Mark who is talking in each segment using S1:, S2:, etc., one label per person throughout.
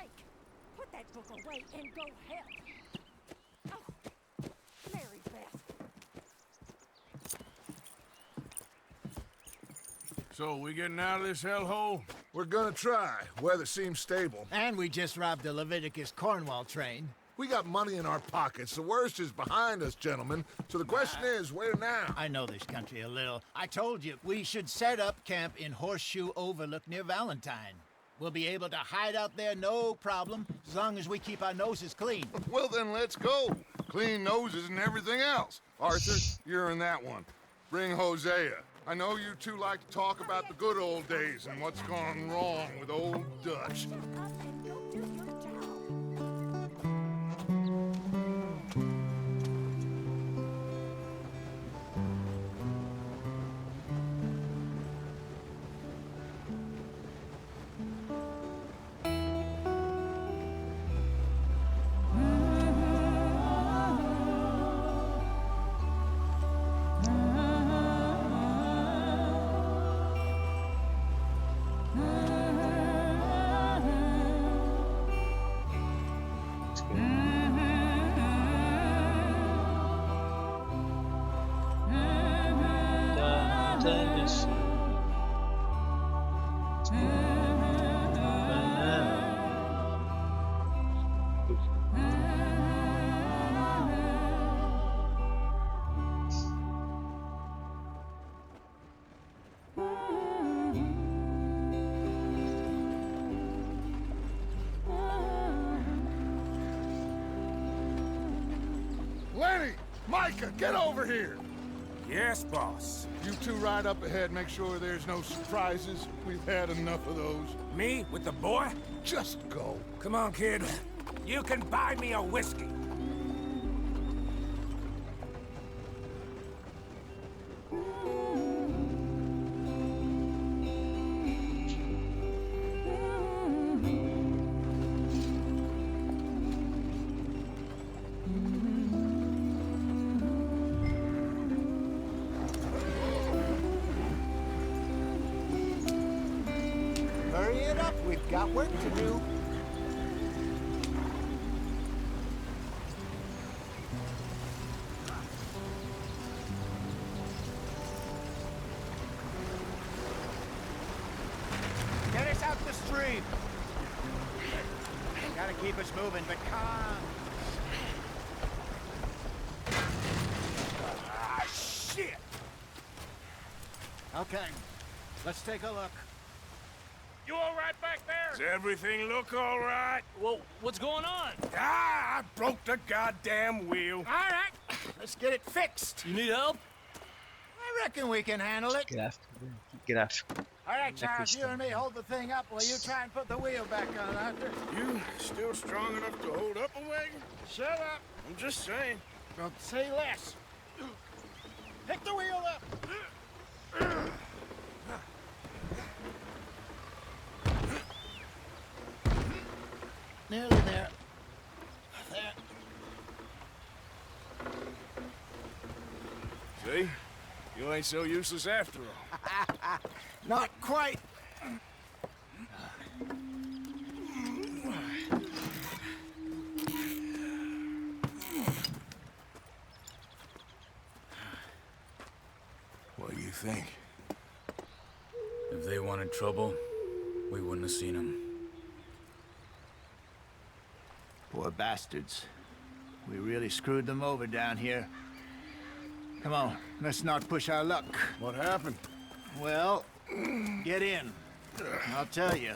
S1: sake! Put that book away and go help! Oh, Mary Beth.
S2: So, we getting out of this hellhole?
S3: We're gonna try. Weather seems stable.
S4: And we just robbed the Leviticus Cornwall train.
S3: We got money in our pockets. The worst is behind us, gentlemen. So the question is, where now?
S4: I know this country a little. I told you, we should set up camp in Horseshoe Overlook near Valentine. We'll be able to hide out there no problem, as long as we keep our noses clean.
S2: Well, then let's go. Clean noses and everything else. Arthur, you're in that one. Bring Hosea. I know you two like to talk about the good old days and what's gone wrong with old Dutch.
S1: Shut up and go do your job.
S2: Lenny! Micah, get over here!
S5: Yes, boss.
S2: You two ride up ahead, make sure there's no surprises. We've had enough of those.
S5: Me with the boy?
S2: Just go.
S5: Come on, kid. You can buy me a whiskey.
S4: Hurry it up, we've got work to do. Get us out the street. Gotta keep us moving, but calm.
S5: Ah, shit!
S4: Okay, let's take a look.
S5: You all right back there? Does everything look all right?
S6: Well, what's going on?
S5: Ah, I broke the goddamn wheel.
S4: All right, let's get it fixed.
S6: You need help?
S4: I reckon we can handle it.
S7: Gráfico.
S4: All right, Charles, you and me hold the thing up while you try and put the wheel back on, Arthur.
S2: You still strong enough to hold up a wagon?
S4: Shut up.
S2: I'm just saying.
S4: Well, say less. Pick the wheel up. Nearly there. There.
S2: See? You ain't so useless after all.
S4: Not quite.
S2: What do you think?
S6: If they wanted trouble, we wouldn't have seen them.
S4: Poor bastards. We really screwed them over down here. Come on, let's not push our luck.
S2: What happened?
S4: Well, get in. I'll tell you.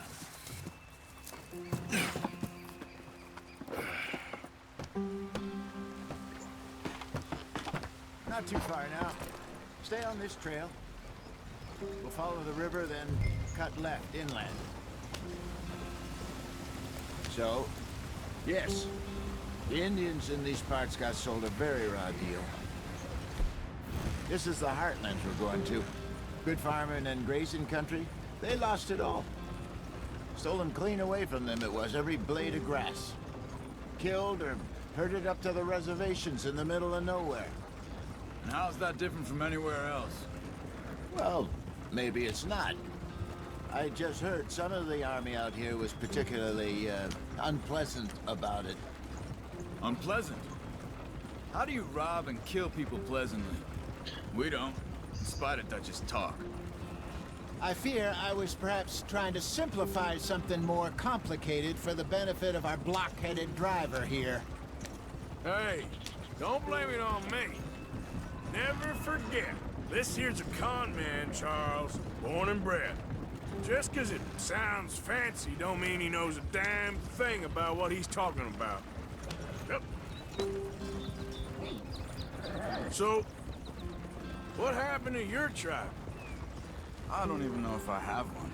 S4: Not too far now. Stay on this trail. We'll follow the river, then cut left inland. So, yes, the Indians in these parts got sold a very raw deal. This is the heartlands we're going to. Good farming and grazing country. They lost it all. Stolen clean away from them it was, every blade of grass. Killed or herded up to the reservations in the middle of nowhere.
S6: And how's that different from anywhere else?
S4: Well, maybe it's not. I just heard some of the army out here was particularly unpleasant about it.
S6: Unpleasant? How do you rob and kill people pleasantly? We don't, in spite of Dutch's talk.
S4: I fear I was perhaps trying to simplify something more complicated for the benefit of our block-headed driver here.
S5: Hey, don't blame it on me. Never forget, this here's a con man, Charles, born and bred. Just 'cause it sounds fancy don't mean he knows a damn thing about what he's talking about. Yep. So, what happened to your tribe?
S6: I don't even know if I have one.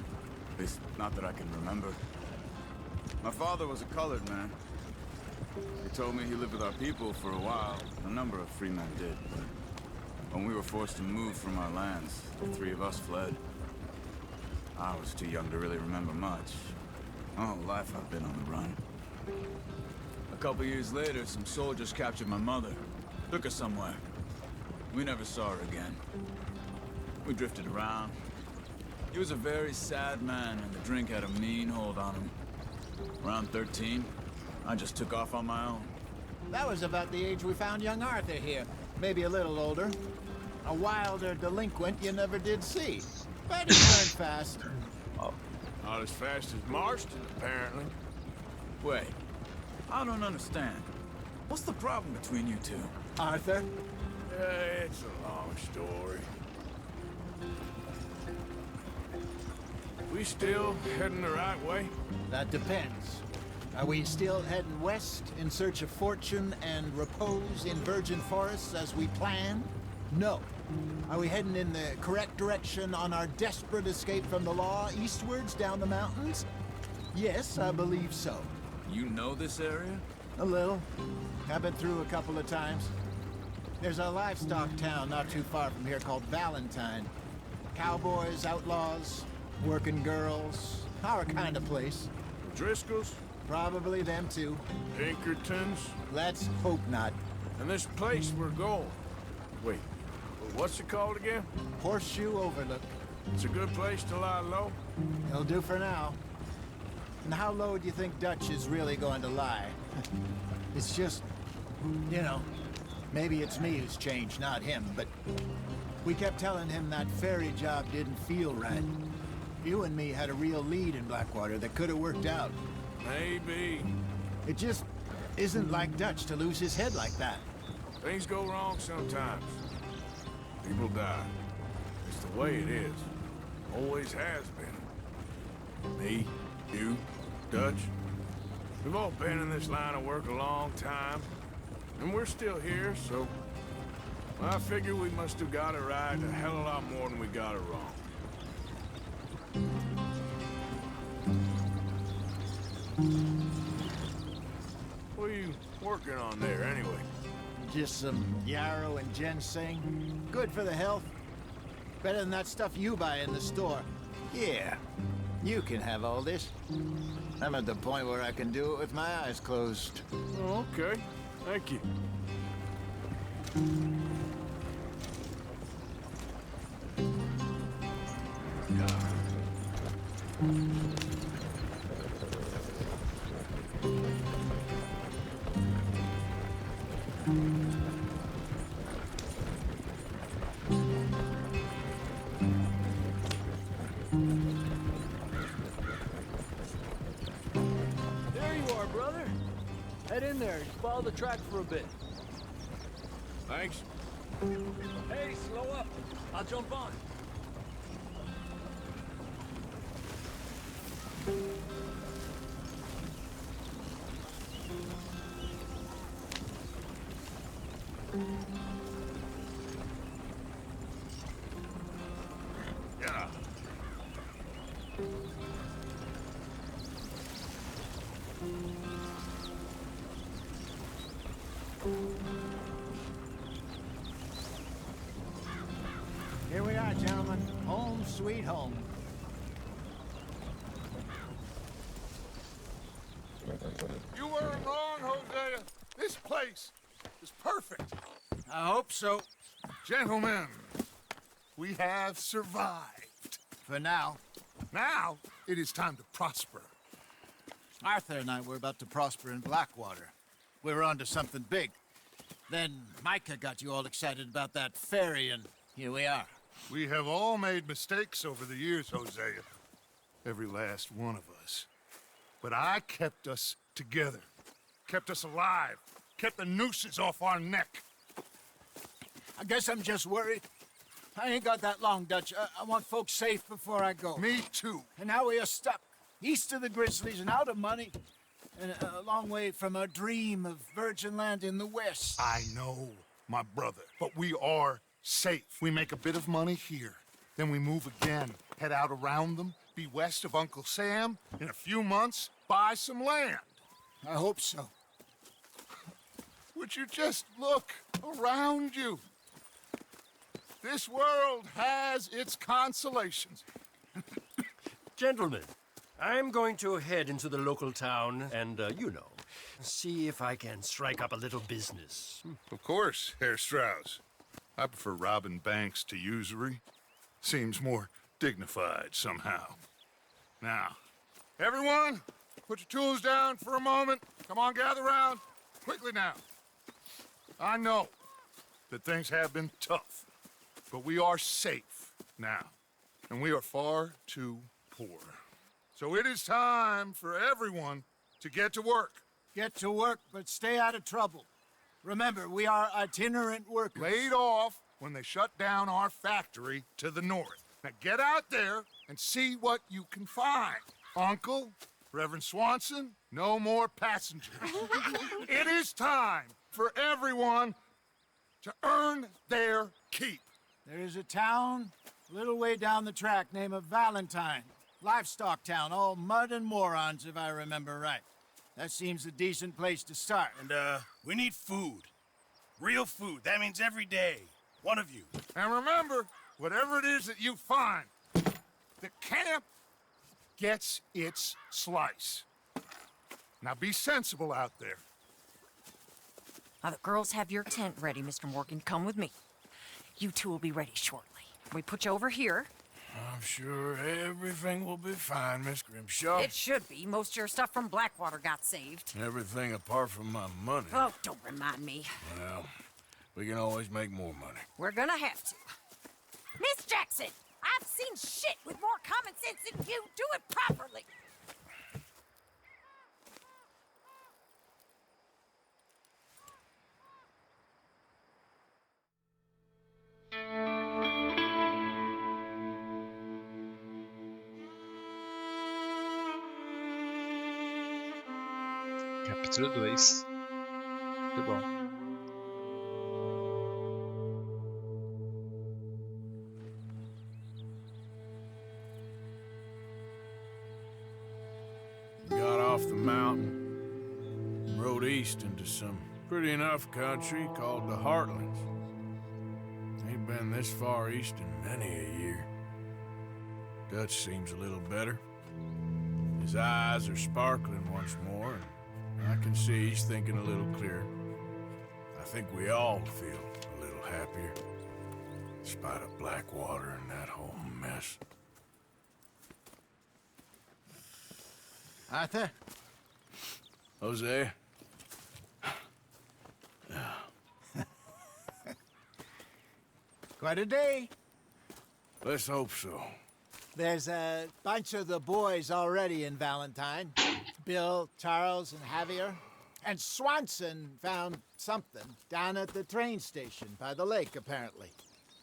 S6: At least, not that I can remember. My father was a colored man. He told me he lived with our people for a while. A number of free men did, but when we were forced to move from our lands, the three of us fled. I was too young to really remember much. My whole life I've been on the run. A couple years later, some soldiers captured my mother. Took her somewhere. We never saw her again. We drifted around. He was a very sad man, and the drink had a mean hold on him. Around 13, I just took off on my own.
S4: That was about the age we found young Arthur here. Maybe a little older. A wilder delinquent you never did see. But he learned fast.
S5: Not as fast as Marston, apparently.
S6: Wait, I don't understand. What's the problem between you two?
S4: Arthur?
S5: It's a long story. We still heading the right way?
S4: That depends. Are we still heading west in search of fortune and repose in virgin forests as we planned? No. Are we heading in the correct direction on our desperate escape from the law eastwards down the mountains? Yes, I believe so.
S6: You know this area?
S4: A little. I've been through a couple of times. There's a livestock town not too far from here called Valentine. Cowboys, outlaws, working girls, our kind of place.
S5: Driscoll's?
S4: Probably them too.
S5: Pinkertons?
S4: Let's hope not.
S5: And this place we're going. Wait, what's it called again?
S4: Horseshoe Overlook.
S5: It's a good place to lie low?
S4: It'll do for now. And how low do you think Dutch is really going to lie? It's just, you know, maybe it's me who's changed, not him, but we kept telling him that ferry job didn't feel right. You and me had a real lead in Blackwater that could have worked out.
S5: Maybe.
S4: It just isn't like Dutch to lose his head like that.
S5: Things go wrong sometimes. People die. It's the way it is. Always has been. Me, you, Dutch. We've all been in this line of work a long time. And we're still here, so... I figure we must have got it right a hell of a lot more than we got it wrong. What are you working on there, anyway?
S4: Just some yarrow and ginseng. Good for the health. Better than that stuff you buy in the store. Yeah, you can have all this. I'm at the point where I can do it with my eyes closed.
S5: Oh, okay. Thank you.
S7: There you are, brother. Head in there. Follow the track for a bit.
S5: Thanks.
S7: Hey, slow up. I'll jump on.
S5: Yeah.
S4: Here we are, gentlemen. Home sweet home.
S2: You weren't wrong, Hosea. This place is perfect.
S4: I hope so.
S2: Gentlemen, we have survived.
S4: For now.
S3: Now, it is time to prosper.
S4: Arthur and I were about to prosper in Blackwater. We were onto something big. Then Micah got you all excited about that ferry, and here we are.
S3: We have all made mistakes over the years, Hosea. Every last one of us. But I kept us together. Kept us alive. Kept the nooses off our neck.
S4: I guess I'm just worried. I ain't got that long, Dutch. I want folks safe before I go.
S3: Me too.
S4: And now we are stuck, east of the Grizzlies and out of money, and a long way from our dream of virgin land in the west.
S3: I know, my brother, but we are safe. We make a bit of money here, then we move again, head out around them, be west of Uncle Sam, in a few months, buy some land.
S4: I hope so.
S3: Would you just look around you? This world has its consolations.
S8: Gentlemen, I'm going to head into the local town and, see if I can strike up a little business.
S3: Of course, Herr Strauss. I prefer robbing banks to usury. Seems more dignified somehow. Now, everyone, put your tools down for a moment. Come on, gather round. Quickly now. I know that things have been tough, but we are safe now, and we are far too poor. So it is time for everyone to get to work.
S4: Get to work, but stay out of trouble. Remember, we are itinerant workers.
S3: Laid off when they shut down our factory to the north. Now get out there and see what you can find. Uncle, Reverend Swanson, no more passengers. It is time for everyone to earn their keep.
S4: There is a town a little way down the track named Valentine. Livestock town, all mud and morons, if I remember right. That seems a decent place to start.
S9: And, we need food. Real food. That means every day. One of you.
S3: And remember, whatever it is that you find, the camp gets its slice. Now be sensible out there.
S1: Now, the girls have your tent ready, Mr. Morgan. Come with me. You two will be ready shortly. We put you over here.
S5: I'm sure everything will be fine, Miss Grimshaw.
S1: It should be. Most of your stuff from Blackwater got saved.
S5: Everything apart from my money.
S1: Oh, don't remind me.
S5: Well, we can always make more money.
S1: We're gonna have to. Miss Jackson, I've seen shit with more common sense than you. Do it properly.
S10: Capítulo 2. Muito bom.
S5: Got off the mountain, rode east into some pretty enough country called the Heartlands. Ain't been this far east in many a year. Dutch seems a little better. His eyes are sparkling once more, and I can see he's thinking a little clearer. I think we all feel a little happier, in spite of Blackwater and that whole mess.
S4: Arthur?
S5: Jose?
S4: Quite a day.
S5: Let's hope so.
S4: There's a bunch of the boys already in Valentine. Bill, Charles, and Javier. And Swanson found something down at the train station by the lake, apparently.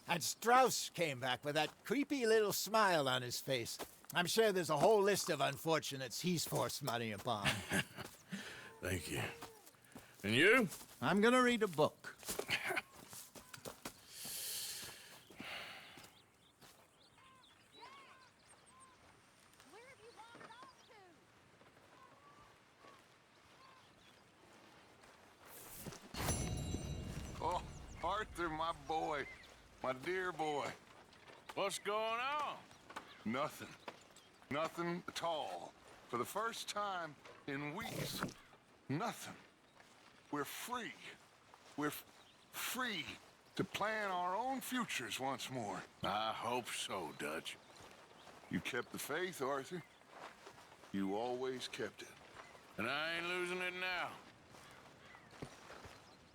S4: And Strauss came back with that creepy little smile on his face. I'm sure there's a whole list of unfortunates he's forced money upon.
S5: Thank you. And you?
S4: I'm gonna read a book.
S2: Oh, Arthur, my boy. My dear boy.
S5: What's going on?
S2: Nothing. Nothing at all. For the first time in weeks. Nothing. We're free. We're free to plan our own futures once more.
S5: I hope so, Dutch.
S2: You kept the faith, Arthur. You always kept it. And I ain't losing it